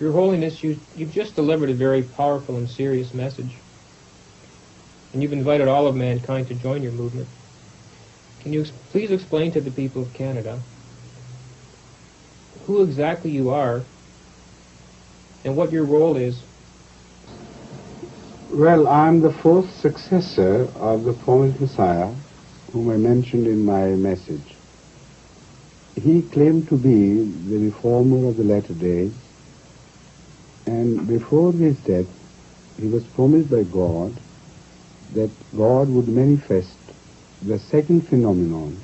Your Holiness, you've just delivered a very powerful and serious message. And you've invited all of mankind to join your movement. Can you please explain to the people of Canada who exactly you are and what your role is? Well, I'm the fourth successor of the promised Messiah, whom I mentioned in my message. He claimed to be the reformer of the latter days, and before his death, he was promised by God that God would manifest the second phenomenon,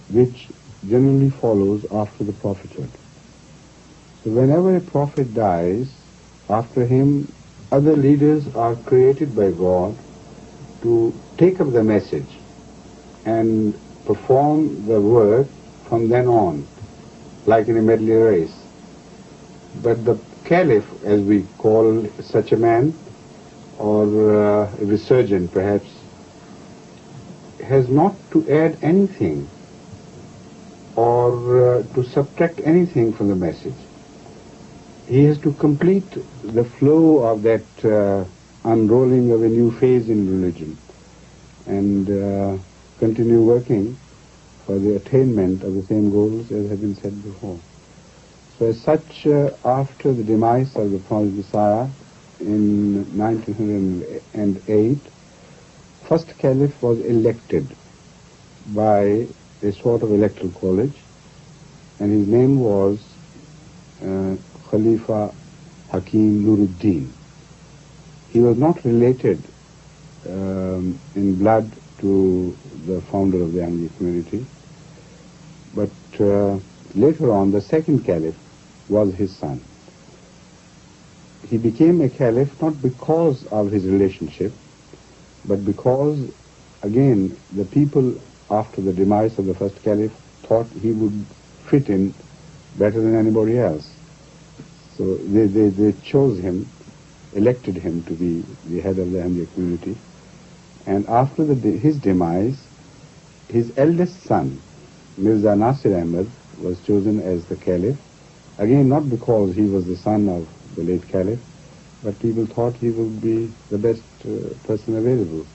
which generally follows after the prophethood. So whenever a prophet dies, after him, other leaders are created by God to take up the message and perform the work from then on, like in a medley race. But the caliph, as we call such a man, or a resurgent perhaps, has not to add anything or to subtract anything from the message. He has to complete the flow of that unrolling of a new phase in religion and continue working for the attainment of the same goals as have been said before. So as such, after the demise of the promised Messiah in 1908, first caliph was elected by a sort of electoral college, and his name was Khalifa Hakim Nuruddin. He was not related in blood to the founder of the Ahmadiyya community, but later on the second caliph was his son. He became a caliph not because of his relationship, but because, again, the people after the demise of the first caliph thought he would fit in better than anybody else. So they chose him, elected him to be the head of the Ahmadiyya community. And after his demise, his eldest son, Mirza Nasir Ahmad, was chosen as the caliph. Again, not because he was the son of the late caliph, but people thought he would be the best person available.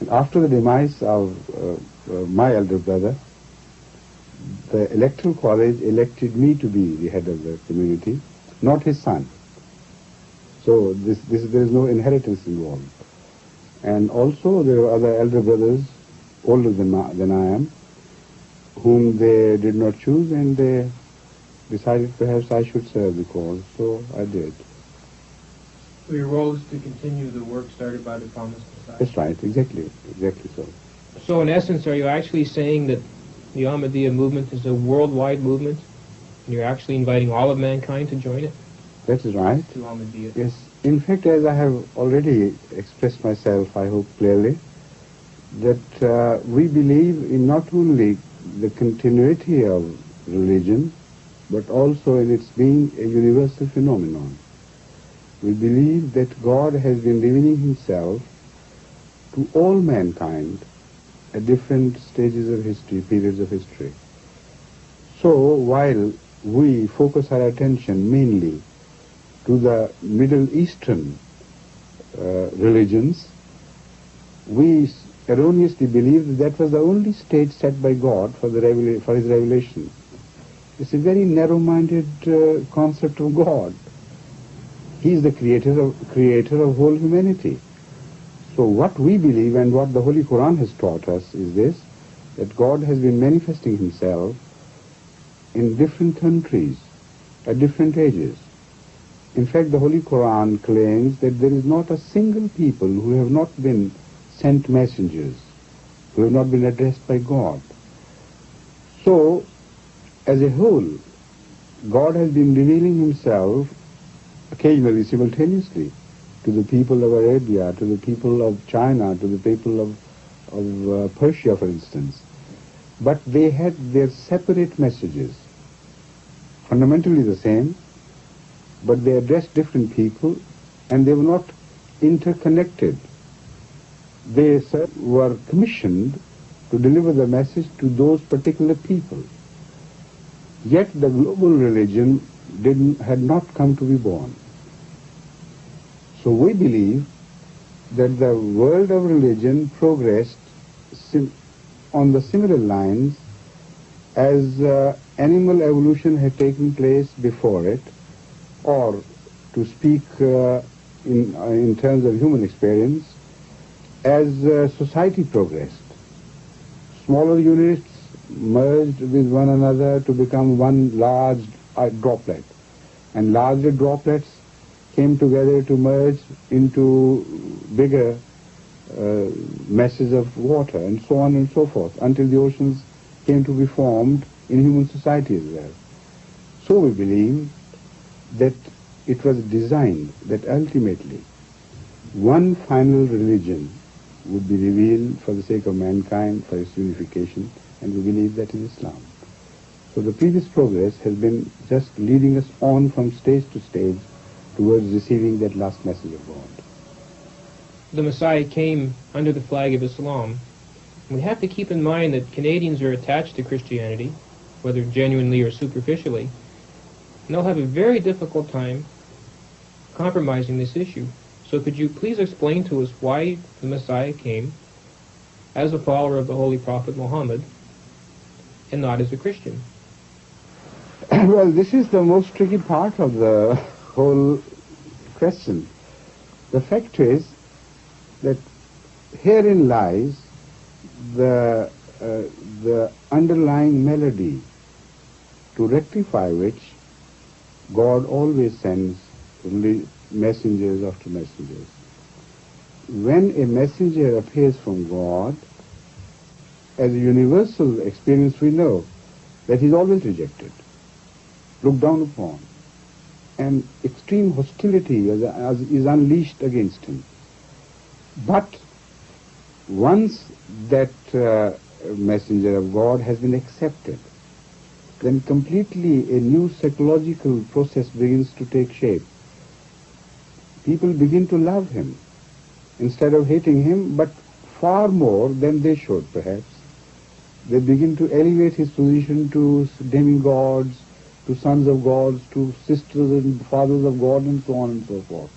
And after the demise of my elder brother, the electoral college elected me to be the head of the community, not his son. So there is no inheritance involved. And also there were other elder brothers, older than I am, whom they did not choose, and they decided perhaps I should serve the cause, so I did. So your role is to continue the work started by the promised Messiah? That's right, exactly so. So in essence, are you actually saying that the Ahmadiyya movement is a worldwide movement, and you're actually inviting all of mankind to join it? That is right. To Ahmadiyya? Yes. In fact, as I have already expressed myself, I hope clearly, that we believe in not only the continuity of religion, but also in its being a universal phenomenon. We believe that God has been revealing himself to all mankind at different stages of history, periods of history. So while we focus our attention mainly to the Middle Eastern religions, we erroneously believe that was the only stage set by God for his revelation. It's a very narrow-minded concept of God. He is the creator of whole humanity. So what we believe and what the Holy Quran has taught us is this, that God has been manifesting himself in different countries at different ages. In fact, the Holy Quran claims that there is not a single people who have not been sent messengers, who have not been addressed by God. So, as a whole, God has been revealing himself occasionally, simultaneously, to the people of Arabia, to the people of China, to the people of Persia, for instance. But they had their separate messages, fundamentally the same, but they addressed different people, and they were not interconnected. They were commissioned to deliver the message to those particular people. Yet the global religion had not come to be born. So we believe that the world of religion progressed on the similar lines as animal evolution had taken place before it, or to speak in terms of human experience, as society progressed. Smaller units merged with one another to become one large droplet, and larger droplets came together to merge into bigger masses of water, and so on and so forth, until the oceans came to be formed in human society as well. So we believe that it was designed that ultimately one final religion would be revealed for the sake of mankind, for its unification, and we believe that is Islam. So the previous progress has been just leading us on from stage to stage towards receiving that last message of God. The Messiah came under the flag of Islam. We have to keep in mind that Canadians are attached to Christianity, whether genuinely or superficially, and they'll have a very difficult time compromising this issue. So could you please explain to us why the Messiah came as a follower of the Holy Prophet Muhammad and not as a Christian? Well, this is the most tricky part of the whole question. The fact is that herein lies the underlying melody to rectify which God always sends messengers after messengers. When a messenger appears from God, as a universal experience we know that he's always rejected, looked down upon, and extreme hostility is unleashed against him. But once that messenger of God has been accepted, then completely a new psychological process begins to take shape. People begin to love him instead of hating him, but far more than they should perhaps. They begin to elevate his position to demigods, to sons of gods, to sisters and fathers of God, and so on and so forth.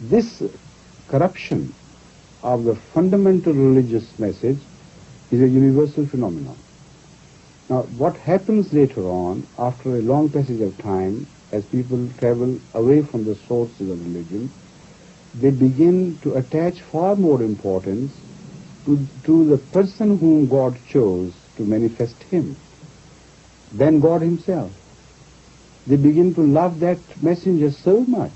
This corruption of the fundamental religious message is a universal phenomenon. Now, what happens later on, after a long passage of time, as people travel away from the sources of religion, they begin to attach far more importance to the person whom God chose to manifest him than God himself. They begin to love that messenger so much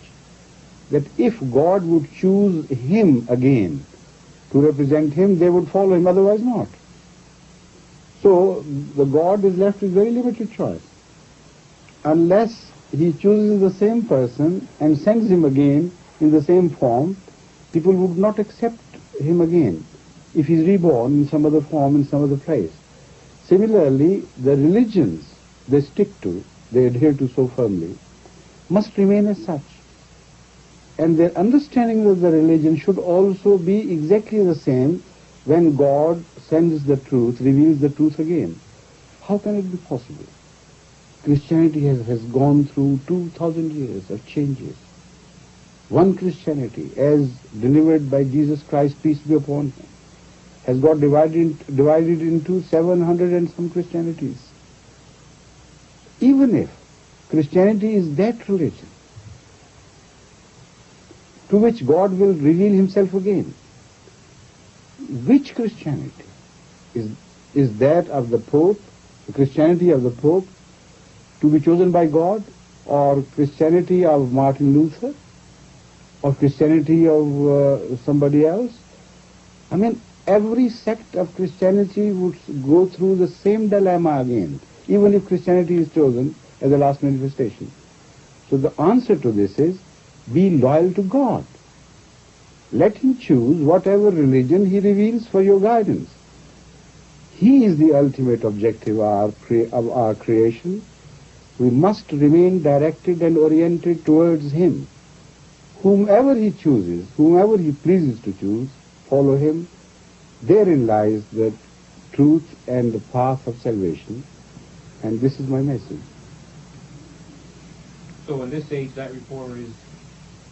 that if God would choose him again to represent him, they would follow him, otherwise not. So the God is left with very limited choice. Unless he chooses the same person and sends him again in the same form, people would not accept him again if he's reborn in some other form, in some other place. Similarly, the religions they stick to, they adhere to so firmly, must remain as such. And their understanding of the religion should also be exactly the same when God sends the truth, reveals the truth again. How can it be possible? Christianity has gone through 2,000 years of changes. One Christianity, as delivered by Jesus Christ, peace be upon him, has got divided into 700 and some Christianities. Even if Christianity is that religion to which God will reveal himself again, which Christianity? Is that of the Pope, the Christianity of the Pope, to be chosen by God, or Christianity of Martin Luther, or Christianity of somebody else? I mean, every sect of Christianity would go through the same dilemma again, even if Christianity is chosen as the last manifestation. So the answer to this is, be loyal to God. Let him choose whatever religion he reveals for your guidance. He is the ultimate objective of our creation. We must remain directed and oriented towards him. Whomever he chooses, whomever he pleases to choose, follow him. Therein lies the truth and the path of salvation. And this is my message. So in this age, that reformer is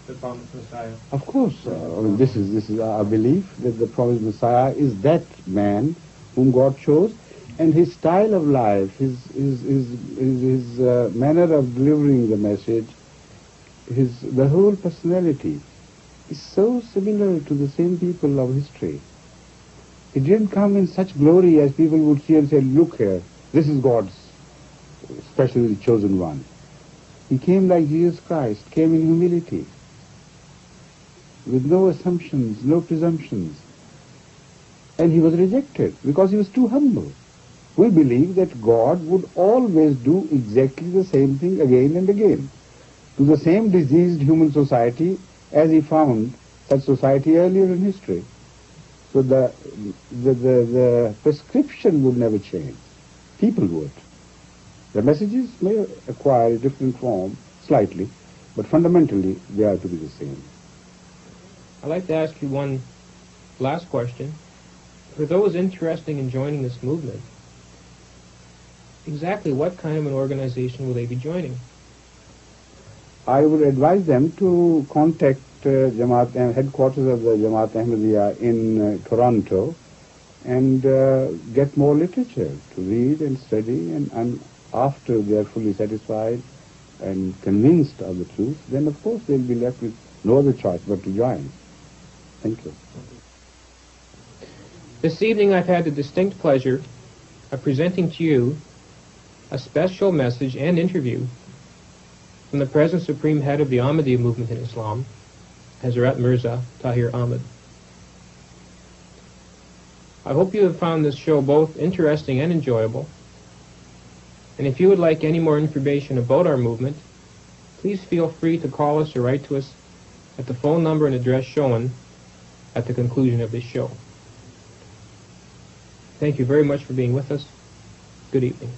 the promised Messiah. Of course, this is our belief that the promised Messiah is that man whom God chose, and his style of life, his manner of delivering the message, the whole personality is so similar to the same people of history. It didn't come in such glory as people would see and say, look here, this is God's specially chosen one. He came like Jesus Christ, came in humility, with no assumptions, no presumptions. And he was rejected because he was too humble. We believe that God would always do exactly the same thing again and again to the same diseased human society as he found such society earlier in history. So the prescription would never change. People would. The messages may acquire a different form, slightly, but fundamentally they are to be the same. I'd like to ask you one last question. For those interested in joining this movement, exactly what kind of an organization will they be joining? I would advise them to contact headquarters of the Jamaat Ahmadiyya in Toronto and get more literature to read and study, and after they are fully satisfied and convinced of the truth, then of course they'll be left with no other choice but to join. Thank you. This evening I've had the distinct pleasure of presenting to you a special message and interview from the present Supreme Head of the Ahmadiyya movement in Islam, Hazrat Mirza Tahir Ahmad. I hope you have found this show both interesting and enjoyable. And if you would like any more information about our movement, please feel free to call us or write to us at the phone number and address shown at the conclusion of this show. Thank you very much for being with us. Good evening.